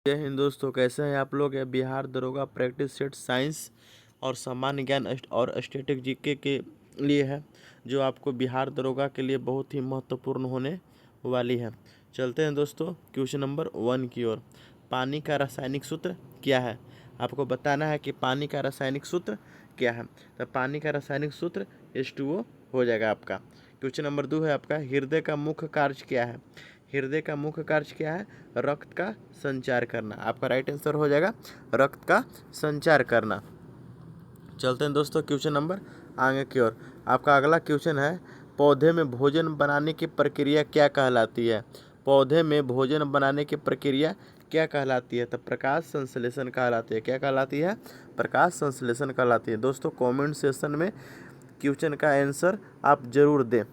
जय हिंद दोस्तों, कैसे हैं आप लोग। ये बिहार दरोगा प्रैक्टिस सेट साइंस और सामान्य ज्ञान और स्टैटिक जीके के लिए है, जो आपको बिहार दरोगा के लिए बहुत ही महत्वपूर्ण होने वाली है। चलते हैं दोस्तों क्वेश्चन नंबर 1 की ओर। पानी का रासायनिक सूत्र क्या है। आपको बताना है कि पानी का रासायनिक सूत्र क्या है। तो पानी का रासायनिक सूत्र H2O हो जाएगा आपका। क्वेश्चन नंबर 2 है आपका, हृदय का मुख्य कार्य क्या है। हृदय का मुख्य कार्य क्या है, रक्त का संचार करना। आपका राइट आंसर हो जाएगा रक्त का संचार करना। चलते हैं दोस्तों क्वेश्चन नंबर आगे की ओर। आपका अगला क्वेश्चन है, पौधे में भोजन बनाने की प्रक्रिया क्या कहलाती है। पौधे में भोजन बनाने की प्रक्रिया क्या कहलाती है। तो प्रकाश संश्लेषण कहलाती है। क्या कहलाती है, प्रकाश संश्लेषण कहलाती है। दोस्तों कमेंट सेक्शन में क्वेश्चन का आंसर आप जरूर दें।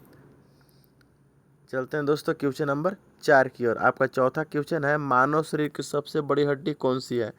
चलते हैं दोस्तों क्वेश्चन नंबर 4 की ओर। आपका चौथा क्वेश्चन है, मानव शरीर की सबसे बड़ी हड्डी कौन सी है।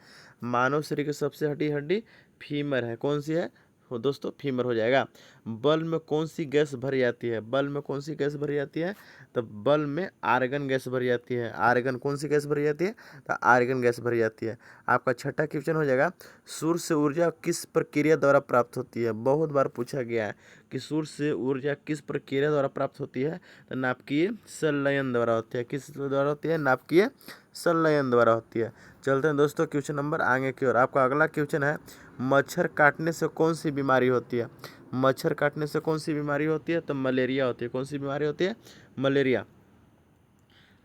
मानव शरीर की सबसे बड़ी हड्डी फीमर है। कौन सी है हो दोस्तों, फीमर हो जाएगा। बल्ब में कौन सी गैस भरी जाती है। बल्ब में कौन सी गैस भरी जाती है, तो बल्ब में आर्गन गैस भरी जाती है। आर्गन कौन सी गैस भरी जाती है, तो आर्गन गैस भरी जाती है। आपका छठा क्वेश्चन हो जाएगा, सूर्य से ऊर्जा किस प्रक्रिया द्वारा प्राप्त होती है। बहुत बार पूछा गया है कि सूर्य से ऊर्जा किस प्रक्रिया द्वारा प्राप्त होती है। तो नाभिकीय संलयन द्वारा होती है। किस द्वारा होती है, नाभिकीय संलयन द्वारा होती है। चलते हैं दोस्तों क्वेश्चन नंबर आगे की ओर। आपका अगला क्वेश्चन है, मच्छर काटने से कौन सी बीमारी होती है। मच्छर काटने से कौन सी बीमारी होती है, तो मलेरिया होती है। कौन सी बीमारी होती है, मलेरिया।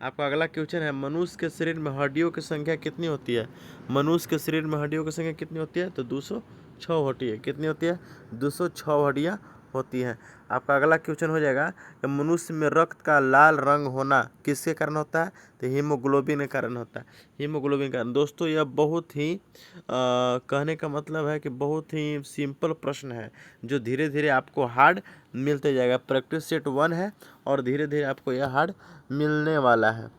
आपका अगला क्वेश्चन है, मनुष्य के शरीर में हड्डियों की संख्या कितनी होती है। मनुष्य के शरीर में हड्डियों की संख्या कितनी होती है, तो 206 होती है। कितनी होती है, 206 हड्डियाँ होती हैं। आपका अगला क्वेश्चन हो जाएगा कि मनुष्य में रक्त का लाल रंग होना किसके कारण होता है, तो हीमोग्लोबिन के कारण होता है। हीमोग्लोबिन के कारण। दोस्तों यह बहुत ही कहने का मतलब है कि बहुत ही सिंपल प्रश्न है, जो धीरे धीरे आपको हार्ड मिलते जाएगा। प्रैक्टिस सेट 1 है और धीरे धीरे आपको यह हार्ड मिलने वाला है।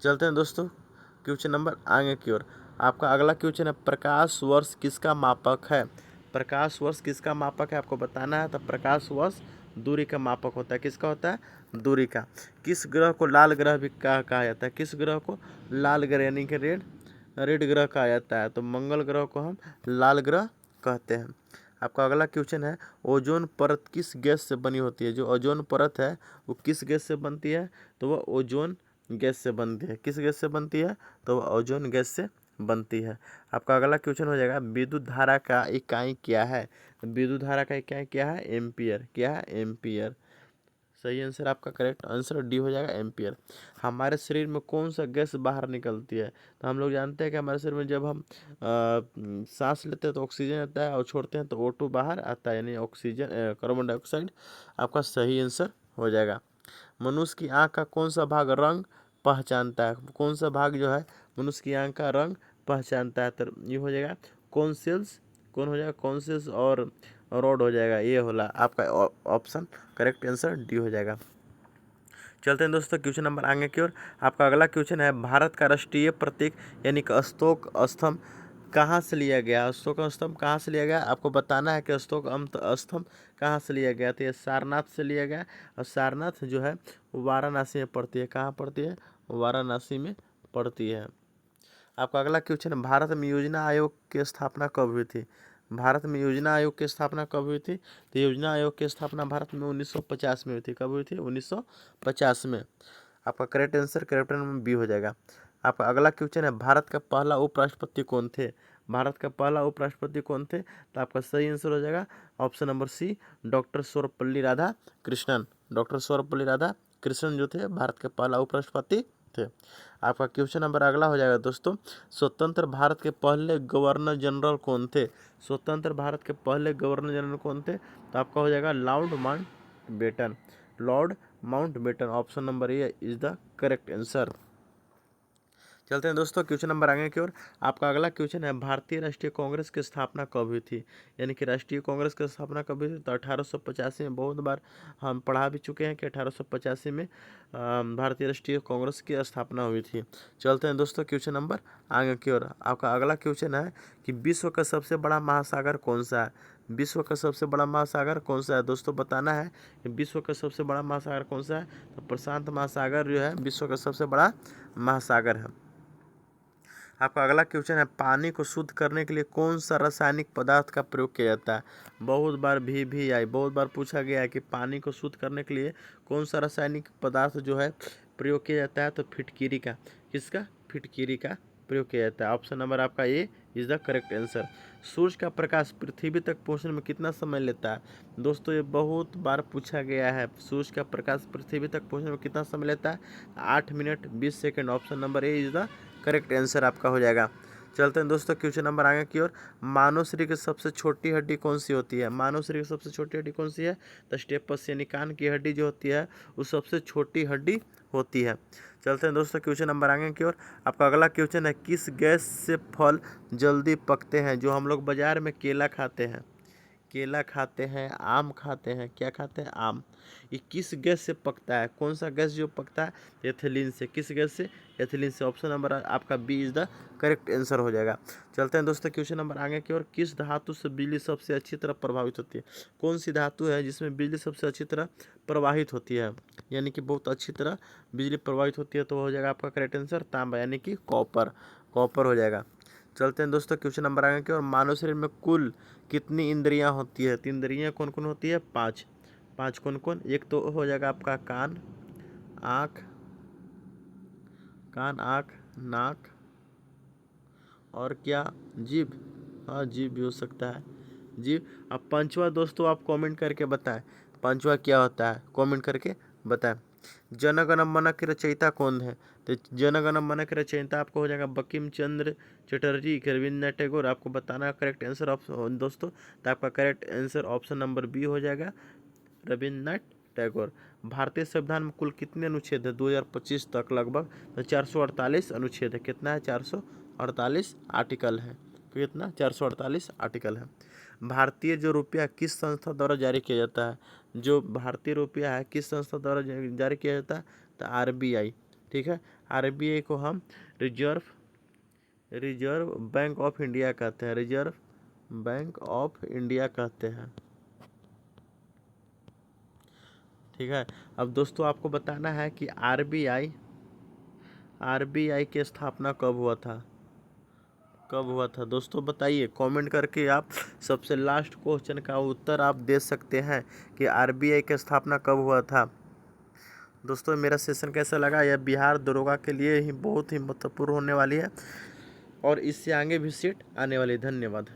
चलते हैं दोस्तों क्वेश्चन नंबर आगे की ओर। आपका अगला क्वेश्चन है, प्रकाश वर्ष किसका मापक है। प्रकाश वर्ष किसका मापक है, आपको बताना है। तो प्रकाश वर्ष दूरी का मापक होता है। किसका होता है, दूरी का। किस ग्रह को लाल ग्रह भी कहा जाता है। किस ग्रह को लाल ग्रह यानी कि रेड ग्रह कहा जाता है। तो मंगल ग्रह को हम लाल ग्रह कहते हैं। आपका अगला क्वेश्चन है, ओजोन परत किस गैस से बनी होती है। जो ओजोन परत है वो किस गैस से बनती है, तो वह ओजोन गैस से बनती है। किस गैस से बनती है, तो वह ओजोन गैस से बनती है। आपका अगला क्वेश्चन हो जाएगा, विद्युत धारा का इकाई क्या है। विद्युत धारा का इकाई क्या है, एम्पियर। क्या है, एम्पियर। सही आंसर आपका करेक्ट आंसर डी हो जाएगा, एम्पियर। हमारे शरीर में कौन सा गैस बाहर निकलती है। तो हम लोग जानते हैं कि हमारे शरीर में जब हम सांस लेते हैं तो ऑक्सीजन आता है और छोड़ते हैं तो O2 बाहर आता है, यानी ऑक्सीजन कार्बन डाइऑक्साइड। आपका सही आंसर हो जाएगा। मनुष्य की आँख का कौन सा भाग रंग पहचानता है। कौन सा भाग जो है मनुष्य की आँख का रंग पहचानता है, तो ये हो जाएगा कॉन्सिल्स। कौन हो जाएगा, कॉन्सिल्स और रॉड हो जाएगा। ये होला आपका ऑप्शन करेक्ट आंसर डी हो जाएगा। चलते हैं दोस्तों क्वेश्चन नंबर आगे की ओर। आपका अगला क्वेश्चन है, भारत का राष्ट्रीय प्रतीक यानी कि अशोक स्तंभ कहाँ से लिया गया। अशोक स्तंभ कहाँ से लिया गया, आपको बताना है कि अशोक स्तंभ कहाँ से लिया गया। तो ये सारनाथ से लिया गया, और सारनाथ जो है वाराणसी में पड़ती है। कहाँ पड़ती है, वाराणसी में पड़ती है। आपका अगला क्वेश्चन है, भारत में योजना आयोग की स्थापना कब हुई थी। भारत में योजना आयोग की स्थापना कब हुई थी, तो योजना आयोग की स्थापना भारत में 1950 में हुई थी। कब हुई थी, 1950 में। आपका correct answer correct number B हो जाएगा। आपका अगला क्वेश्चन है, भारत का पहला उपराष्ट्रपति कौन थे। भारत का पहला उपराष्ट्रपति कौन थे, तो आपका सही आंसर हो जाएगा option number C, doctor Sarvepalli Radhakrishnan. Doctor Sarvepalli Radhakrishnan जो थे भारत के पहला उपराष्ट्रपति थे। आपका क्वेश्चन नंबर अगला हो जाएगा दोस्तों, स्वतंत्र भारत के पहले गवर्नर जनरल कौन थे। स्वतंत्र भारत के पहले गवर्नर जनरल कौन थे, तो आपका हो जाएगा Lord Mountbatten. Lord Mountbatten option number A is the correct answer. चलते हैं दोस्तों क्वेश्चन नंबर आगे की ओर। आपका अगला क्वेश्चन है, भारतीय राष्ट्रीय कांग्रेस की स्थापना कब हुई थी। यानी कि राष्ट्रीय कांग्रेस की स्थापना कब हुई थी, तो 1885 में। बहुत बार हम पढ़ा भी चुके हैं कि 1885 में भारतीय राष्ट्रीय कांग्रेस की स्थापना हुई थी। चलते हैं दोस्तों क्वेश्चन नंबर आगे की ओर। आपका अगला क्वेश्चन है कि विश्व का सबसे बड़ा महासागर कौन सा है। विश्व का सबसे बड़ा महासागर कौन सा है, दोस्तों बताना है कि विश्व का सबसे बड़ा महासागर कौन सा है। तो प्रशांत महासागर जो है विश्व का सबसे बड़ा महासागर है। आपका अगला क्वेश्चन है, पानी को शुद्ध करने के लिए कौन सा रासायनिक पदार्थ का प्रयोग किया जाता है। बहुत बार भी आई, बहुत बार पूछा गया है कि पानी को शुद्ध करने के लिए कौन सा रासायनिक पदार्थ जो है प्रयोग किया जाता है। तो फिटकिरी का, किसका, फिटकिरी का प्रयोग किया जाता है। ऑप्शन नंबर आपका ए इज द करेक्ट आंसर। सूर्य का प्रकाश पृथ्वी तक पहुंचने में कितना समय लेता है। दोस्तों ये बहुत बार पूछा गया है, सूर्य का प्रकाश पृथ्वी तक पहुंचने में कितना समय लेता है। 8 minute 20 second. Option number A is the correct answer आपका हो जाएगा। चलते हैं दोस्तों क्वेश्चन नंबर आगे की ओर। मानव शरीर की सबसे छोटी हड्डी कौन सी होती है। मानव शरीर की सबसे छोटी हड्डी कौन सी है। तो स्टेपस यानी कान की हड्डी जो होती है वो सबसे छोटी हड्डी होती है। चलते हैं दोस्तों क्वेश्चन नंबर आगे की ओर। आपका अगला क्वेश्चन है, किस गैस से फल जल्दी पकते हैं। जो हम लोग बाजार में केला खाते हैं, केला खाते हैं, आम खाते हैं, क्या खाते हैं, आम। ये किस गैस से पकता है, कौन सा गैस जो पकता है, एथिलीन से। किस गैस से, एथिलीन से। ऑप्शन नंबर आपका B is the correct answer हो जाएगा। चलते हैं दोस्तों क्वेश्चन नंबर आगे की ओर। किस धातु से बिजली सबसे अच्छी तरह प्रभावित होती है। कौन सी धातु है जिसमें बिजली सबसे अच्छी तरह प्रवाहित होती है, यानी कि बहुत अच्छी तरह बिजली प्रवाहित होती है। तो हो जाएगा आपका करेक्ट आंसर तांबा, यानी कि कॉपर, कॉपर हो जाएगा। चलते हैं दोस्तों क्वेश्चन नंबर आगे की ओर। मानव शरीर में कुल कितनी इंद्रियां होती है। तो इंद्रियां कौन कौन होती है, 5। 5 कौन कौन, एक तो हो जाएगा आपका कान, आँख, कान, आँख, नाक और क्या, जीभ। हाँ जीभ भी हो सकता है, जीभ। अब पांचवा दोस्तों आप कमेंट करके बताएं, पांचवा क्या होता है, कमेंट करके बताएं। जन गण मन के रचयिता कौन है। तो जन गण मन के रचयिता आपको हो जाएगा बंकिम चंद्र चटर्जी, रविन्द्रनाथ टैगोर। आपको बताना करेक्ट आंसर दोस्तों। तो आपका correct answer option number B हो जाएगा, रविन्द्रनाथ टैगोर। भारतीय संविधान में कुल कितने अनुच्छेद है 2025 तक लगभग। तो 448 अनुच्छेद है। कितना है, 448 आर्टिकल है। कितना, 448 आर्टिकल है। भारतीय जो रुपया किस संस्था द्वारा जारी किया जाता है। जो भारतीय रुपया है किस संस्था द्वारा जारी किया जाता है। तो आरबीआई, ठीक है। आरबीआई को हम रिजर्व बैंक ऑफ इंडिया कहते हैं, रिजर्व बैंक ऑफ इंडिया कहते हैं, ठीक है। अब दोस्तों आपको बताना है कि आरबीआई की स्थापना कब हुआ था, कब हुआ था दोस्तों बताइए कमेंट करके। आप सबसे लास्ट क्वेश्चन का उत्तर आप दे सकते हैं कि आरबीआई की स्थापना कब हुआ था। दोस्तों मेरा सेशन कैसा लगा। यह बिहार दरोगा के लिए ही बहुत ही महत्वपूर्ण होने वाली है और इससे आगे भी सीट आने वाली। धन्यवाद।